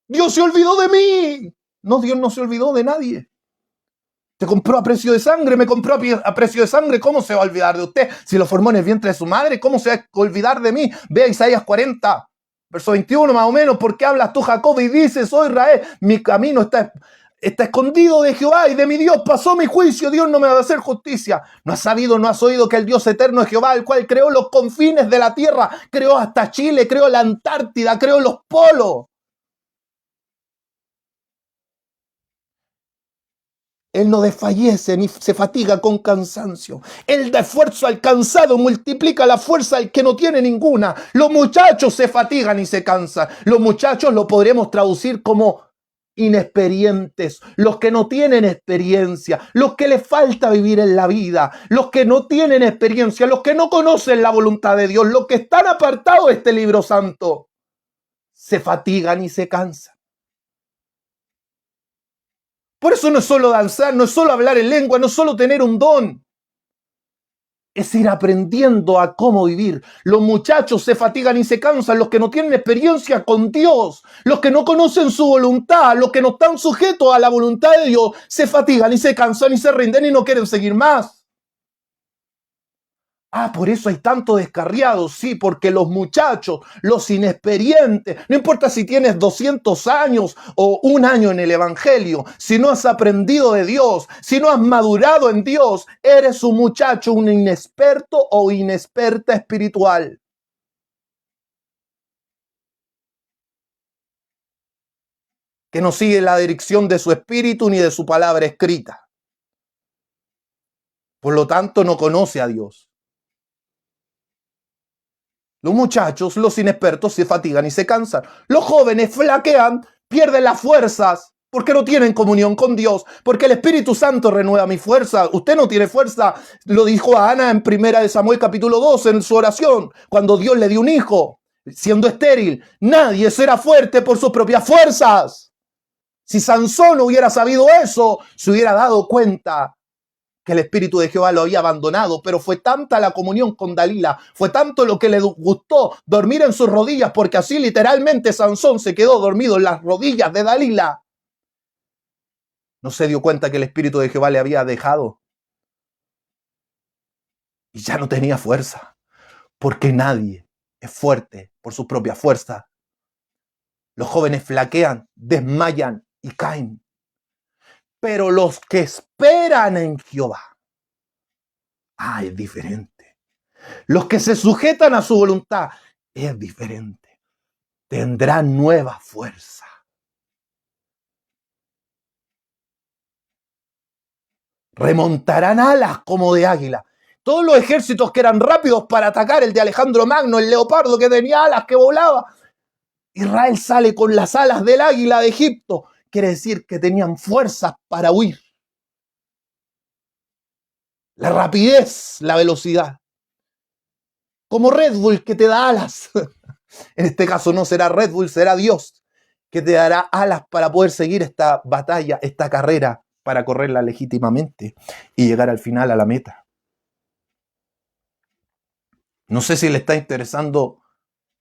Dios se olvidó de mí. No, Dios no se olvidó de nadie. Te compró a precio de sangre, me compró a precio de sangre. ¿Cómo se va a olvidar de usted? Si lo formó en el vientre de su madre, ¿cómo se va a olvidar de mí? Ve a Isaías 40, verso 21 más o menos. ¿Por qué hablas tú, Jacob, y dices: oh Israel, mi camino está escondido de Jehová y de mi Dios pasó mi juicio? Dios no me va a hacer justicia. ¿No has sabido, no has oído que el Dios eterno es Jehová, el cual creó los confines de la tierra? Creó hasta Chile, creó la Antártida, creó los polos. Él no desfallece ni se fatiga con cansancio. Él da esfuerzo al cansado, multiplica la fuerza al que no tiene ninguna. Los muchachos se fatigan y se cansan. Los muchachos lo podremos traducir como inexperientes, los que no tienen experiencia, los que les falta vivir en la vida, los que no tienen experiencia, los que no conocen la voluntad de Dios, los que están apartados de este libro santo, se fatigan y se cansan. Por eso no es solo danzar, no es solo hablar en lengua, no es solo tener un don. Es ir aprendiendo a cómo vivir. Los muchachos se fatigan y se cansan, los que no tienen experiencia con Dios, los que no conocen su voluntad, los que no están sujetos a la voluntad de Dios, se fatigan y se cansan y se rinden y no quieren seguir más. Por eso hay tanto descarriado, sí, porque los muchachos, los inexperientes, no importa si tienes 200 años o 1 año en el Evangelio, si no has aprendido de Dios, si no has madurado en Dios, eres un muchacho, un inexperto o inexperta espiritual. Que no sigue la dirección de su espíritu ni de su palabra escrita. Por lo tanto, no conoce a Dios. Los muchachos, los inexpertos, se fatigan y se cansan. Los jóvenes flaquean, pierden las fuerzas, porque no tienen comunión con Dios, porque el Espíritu Santo renueva mi fuerza. Usted no tiene fuerza, lo dijo a Ana en 1 Samuel capítulo 2 en su oración, cuando Dios le dio un hijo, siendo estéril. Nadie será fuerte por sus propias fuerzas. Si Sansón hubiera sabido eso, se hubiera dado cuenta que el Espíritu de Jehová lo había abandonado, pero fue tanta la comunión con Dalila, fue tanto lo que le gustó dormir en sus rodillas, porque así literalmente Sansón se quedó dormido en las rodillas de Dalila. No se dio cuenta que el Espíritu de Jehová le había dejado y ya no tenía fuerza, porque nadie es fuerte por su propia fuerza. Los jóvenes flaquean, desmayan y caen. Pero los que esperan en Jehová, es diferente. Los que se sujetan a su voluntad, es diferente. Tendrán nueva fuerza. Remontarán alas como de águila. Todos los ejércitos que eran rápidos para atacar, el de Alejandro Magno, el leopardo que tenía alas, que volaba. Israel sale con las alas del águila de Egipto. Quiere decir que tenían fuerzas para huir. La rapidez, la velocidad. Como Red Bull que te da alas. En este caso no será Red Bull, será Dios que te dará alas para poder seguir esta batalla, esta carrera, para correrla legítimamente y llegar al final a la meta. No sé si le está interesando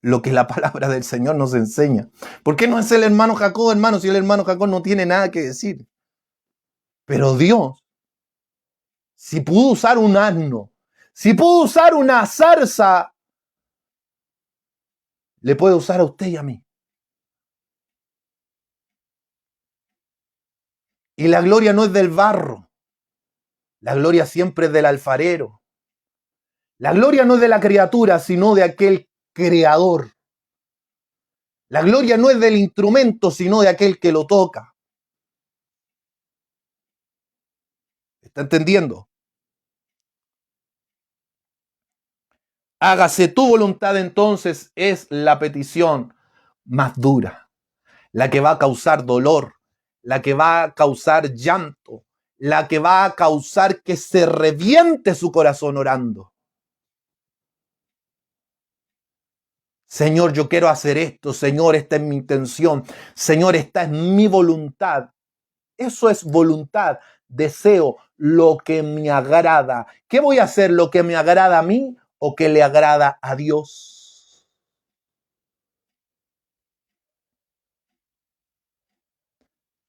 lo que la palabra del Señor nos enseña. ¿Por qué no es el hermano Jacob, hermano, si el hermano Jacob no tiene nada que decir? Pero Dios, si pudo usar un asno, si pudo usar una zarza, le puede usar a usted y a mí. Y la gloria no es del barro, la gloria siempre es del alfarero. La gloria no es de la criatura, sino de aquel creador. La gloria no es del instrumento, sino de aquel que lo toca. ¿Está entendiendo? Hágase tu voluntad, entonces es la petición más dura, la que va a causar dolor, la que va a causar llanto, la que va a causar que se reviente su corazón orando. Señor, yo quiero hacer esto. Señor, esta es mi intención. Señor, esta es mi voluntad. Eso es voluntad, deseo, lo que me agrada. ¿Qué voy a hacer? ¿Lo que me agrada a mí o que le agrada a Dios?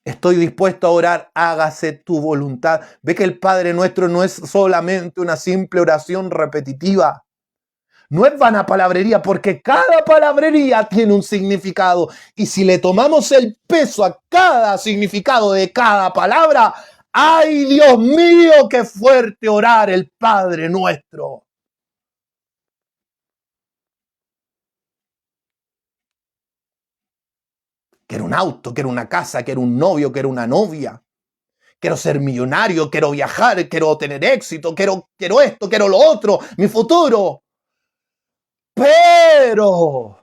Estoy dispuesto a orar, hágase tu voluntad. Ve que el Padre Nuestro no es solamente una simple oración repetitiva. No es vana palabrería, porque cada palabrería tiene un significado. Y si le tomamos el peso a cada significado de cada palabra, ¡ay, Dios mío, qué fuerte orar el Padre Nuestro! Quiero un auto, quiero una casa, quiero un novio, quiero una novia. Quiero ser millonario, quiero viajar, quiero tener éxito, quiero esto, quiero lo otro, mi futuro. Pero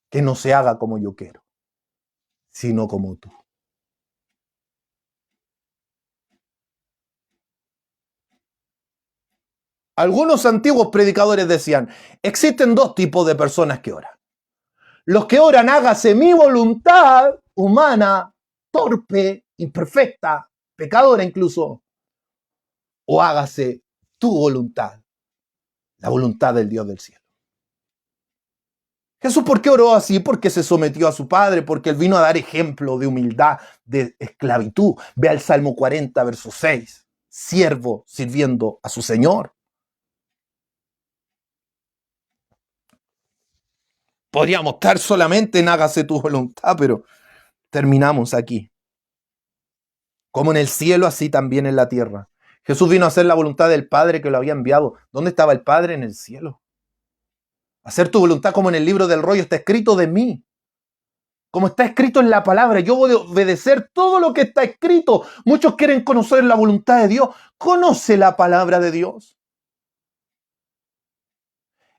que no se haga como yo quiero, sino como tú. Algunos antiguos predicadores decían, existen dos tipos de personas que oran. Los que oran, hágase mi voluntad humana, torpe, imperfecta, pecadora incluso, o hágase tu voluntad, la voluntad del Dios del cielo. Jesús, ¿por qué oró así? Porque se sometió a su Padre, porque Él vino a dar ejemplo de humildad, de esclavitud. Ve al Salmo 40, verso 6, siervo sirviendo a su Señor. Podríamos estar solamente en hágase tu voluntad, pero terminamos aquí. Como en el cielo, así también en la tierra. Jesús vino a hacer la voluntad del Padre que lo había enviado. ¿Dónde estaba el Padre? En el cielo. Hacer tu voluntad como en el libro del rollo está escrito de mí. Como está escrito en la palabra. Yo voy a obedecer todo lo que está escrito. Muchos quieren conocer la voluntad de Dios. Conoce la palabra de Dios.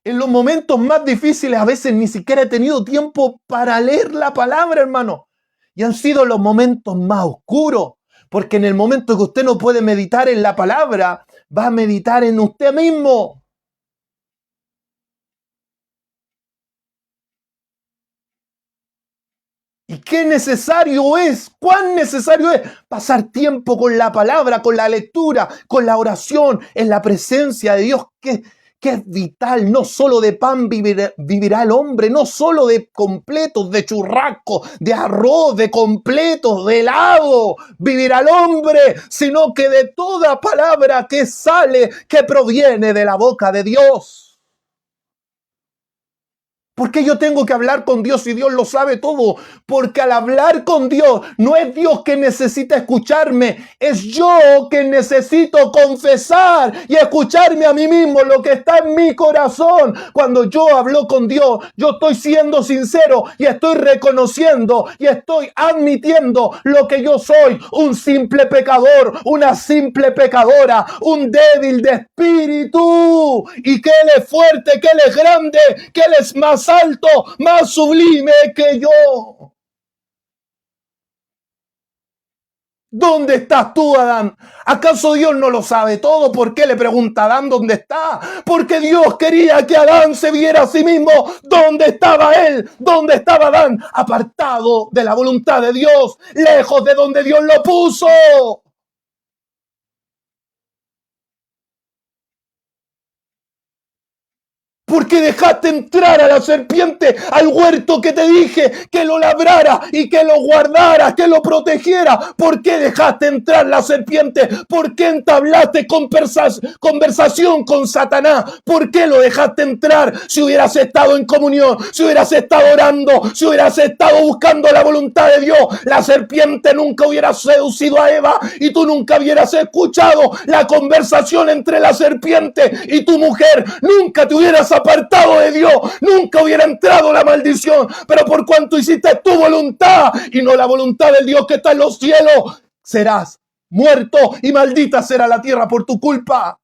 En los momentos más difíciles a veces ni siquiera he tenido tiempo para leer la palabra, hermano. Y han sido los momentos más oscuros. Porque en el momento que usted no puede meditar en la palabra, va a meditar en usted mismo. ¿Y qué necesario es? ¿Cuán necesario es pasar tiempo con la palabra, con la lectura, con la oración, en la presencia de Dios? Que es vital. No solo de pan vivirá el hombre, no solo de completos, de churrasco, de arroz, de completos, de helado vivirá el hombre, sino que de toda palabra que sale, que proviene de la boca de Dios. ¿Por qué yo tengo que hablar con Dios si Dios lo sabe todo? Porque al hablar con Dios no es Dios que necesita escucharme, es yo que necesito confesar y escucharme a mí mismo lo que está en mi corazón. Cuando yo hablo con Dios, yo estoy siendo sincero y estoy reconociendo y estoy admitiendo lo que yo soy, un simple pecador, una simple pecadora, un débil de espíritu, y que Él es fuerte, que Él es grande, que Él es más alto, más sublime que yo. ¿Dónde estás tú, Adán? ¿Acaso Dios no lo sabe todo? ¿Por qué le pregunta a Adán dónde está? Porque Dios quería que Adán se viera a sí mismo. ¿Dónde estaba él? ¿Dónde estaba Adán? Apartado de la voluntad de Dios, lejos de donde Dios lo puso. ¿Por qué dejaste entrar a la serpiente al huerto que te dije que lo labrara y que lo guardara, que lo protegiera? ¿Por qué dejaste entrar la serpiente? ¿Por qué entablaste conversación con Satanás? ¿Por qué lo dejaste entrar si hubieras estado en comunión, si hubieras estado orando, si hubieras estado buscando la voluntad de Dios? La serpiente nunca hubiera seducido a Eva y tú nunca hubieras escuchado la conversación entre la serpiente y tu mujer. Nunca te hubieras apartado de Dios, nunca hubiera entrado la maldición, pero por cuanto hiciste tu voluntad y no la voluntad del Dios que está en los cielos, serás muerto y maldita será la tierra por tu culpa.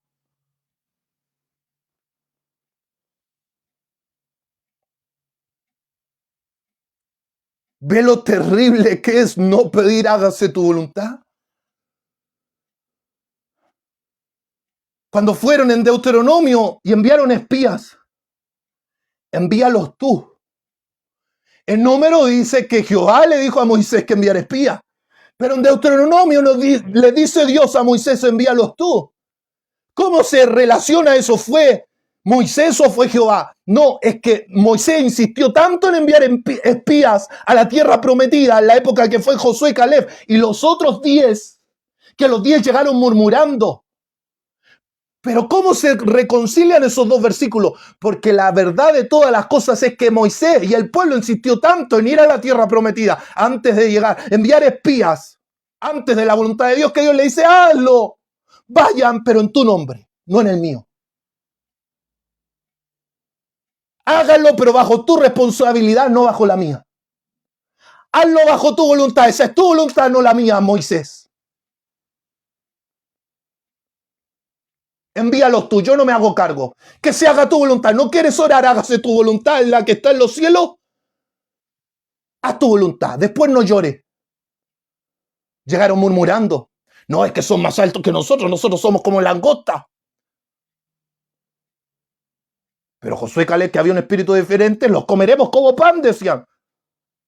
¿Ve lo terrible que es no pedir hágase tu voluntad? Cuando fueron en Deuteronomio y enviaron espías, envíalos tú. El número dice que Jehová le dijo a Moisés que enviara espías. Pero en Deuteronomio le dice Dios a Moisés, envíalos tú. ¿Cómo se relaciona eso? ¿Fue Moisés o fue Jehová? No, es que Moisés insistió tanto en enviar espías a la tierra prometida en la época que fue Josué y Caleb, y los otros 10, que los 10 llegaron murmurando. Pero ¿cómo se reconcilian esos dos versículos? Porque la verdad de todas las cosas es que Moisés y el pueblo insistió tanto en ir a la tierra prometida antes de llegar, enviar espías antes de la voluntad de Dios, que Dios le dice, hazlo, vayan, pero en tu nombre, no en el mío. Háganlo, pero bajo tu responsabilidad, no bajo la mía. Hazlo bajo tu voluntad, esa es tu voluntad, no la mía, Moisés. Envíalos tú, yo no me hago cargo. Que se haga tu voluntad. ¿No quieres orar? Hágase tu voluntad en la que está en los cielos. Haz tu voluntad, después no llores. Llegaron murmurando. No, es que son más altos que nosotros somos como langosta. Pero Josué y Caleb, que había un espíritu diferente, los comeremos como pan, decían.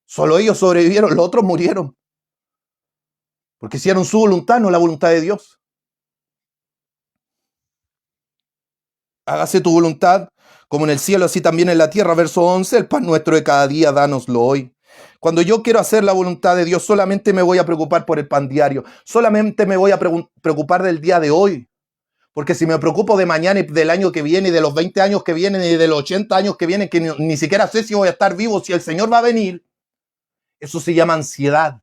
Solo ellos sobrevivieron, los otros murieron. Porque hicieron su voluntad, no la voluntad de Dios. Hágase tu voluntad, como en el cielo, así también en la tierra. Verso 11, el pan nuestro de cada día, dánoslo hoy. Cuando yo quiero hacer la voluntad de Dios, solamente me voy a preocupar por el pan diario. Solamente me voy a preocupar del día de hoy. Porque si me preocupo de mañana y del año que viene, y de los 20 años que vienen, y de los 80 años que vienen, que ni siquiera sé si voy a estar vivo, si el Señor va a venir, eso se llama ansiedad.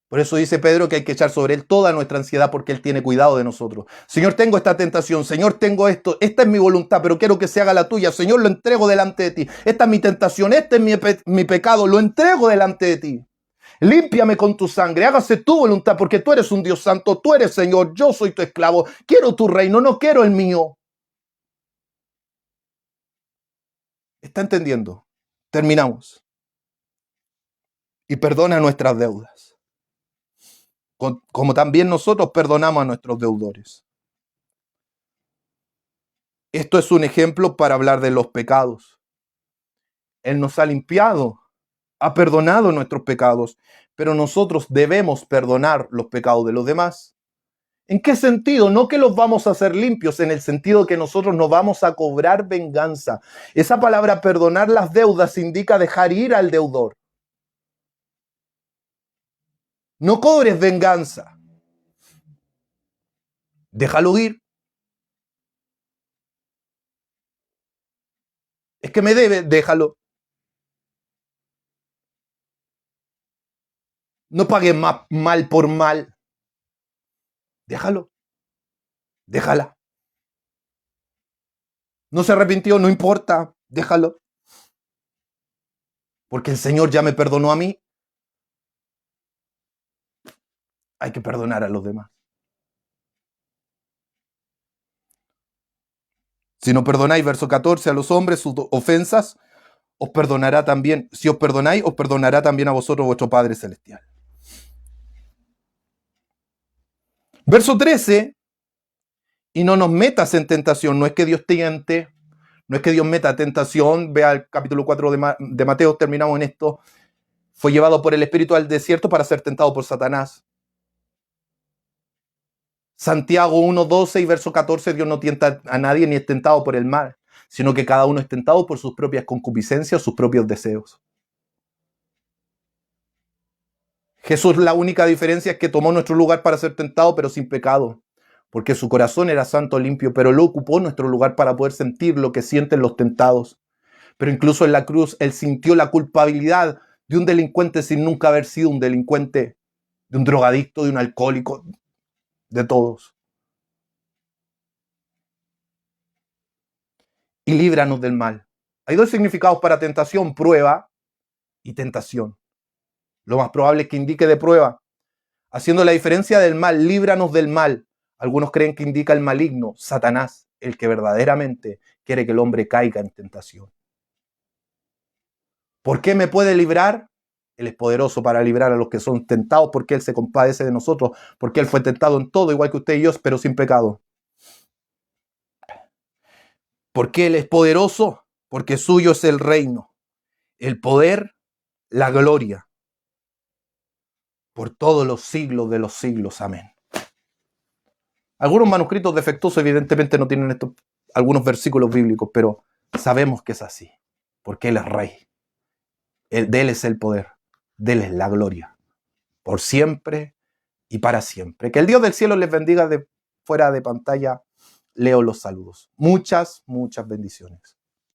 Por eso dice Pedro que hay que echar sobre Él toda nuestra ansiedad porque Él tiene cuidado de nosotros. Señor, tengo esta tentación. Señor, tengo esto. Esta es mi voluntad, pero quiero que se haga la tuya. Señor, lo entrego delante de ti. Esta es mi tentación. Este es mi pecado. Lo entrego delante de ti. Límpiame con tu sangre. Hágase tu voluntad porque tú eres un Dios santo. Tú eres Señor. Yo soy tu esclavo. Quiero tu reino. No quiero el mío. ¿Está entendiendo? Terminamos. Y perdona nuestras deudas, como también nosotros perdonamos a nuestros deudores. Esto es un ejemplo para hablar de los pecados. Él nos ha limpiado, ha perdonado nuestros pecados, pero nosotros debemos perdonar los pecados de los demás. ¿En qué sentido? No que los vamos a hacer limpios, en el sentido que nosotros no vamos a cobrar venganza. Esa palabra perdonar las deudas indica dejar ir al deudor. No cobres venganza. Déjalo ir. Es que me debe, déjalo. No pagues mal por mal. Déjalo. Déjala. No se arrepintió, no importa. Déjalo. Porque el Señor ya me perdonó a mí. Hay que perdonar a los demás. Si no perdonáis, verso 14, a los hombres sus ofensas, os perdonará también. Si os perdonáis, os perdonará también a vosotros vuestro Padre Celestial. Verso 13, y no nos metas en tentación. No es que Dios tiente, no es que Dios meta tentación. Vea el capítulo 4 de Mateo, terminamos en esto. Fue llevado por el Espíritu al desierto para ser tentado por Satanás. Santiago 1:12 y verso 14, Dios no tienta a nadie ni es tentado por el mal, sino que cada uno es tentado por sus propias concupiscencias, sus propios deseos. Jesús, la única diferencia es que tomó nuestro lugar para ser tentado, pero sin pecado, porque su corazón era santo, limpio, pero Él ocupó nuestro lugar para poder sentir lo que sienten los tentados. Pero incluso en la cruz, Él sintió la culpabilidad de un delincuente sin nunca haber sido un delincuente, de un drogadicto, de un alcohólico, de todos. Y líbranos del mal. Hay dos significados para tentación: prueba y tentación. Lo más probable es que indique de prueba, haciendo la diferencia del mal. Líbranos del mal. Algunos creen que indica el maligno, Satanás, el que verdaderamente quiere que el hombre caiga en tentación. ¿Por qué me puede librar? Él es poderoso para librar a los que son tentados, porque Él se compadece de nosotros, porque Él fue tentado en todo, igual que usted y yo, pero sin pecado. ¿Por qué Él es poderoso? Porque suyo es el reino, el poder, la gloria, por todos los siglos de los siglos. Amén. Algunos manuscritos defectuosos evidentemente no tienen algunos versículos bíblicos, pero sabemos que es así, porque Él es rey. De Él es el poder, de Él es la gloria, por siempre y para siempre. Que el Dios del cielo les bendiga. De fuera de pantalla leo los saludos. Muchas bendiciones.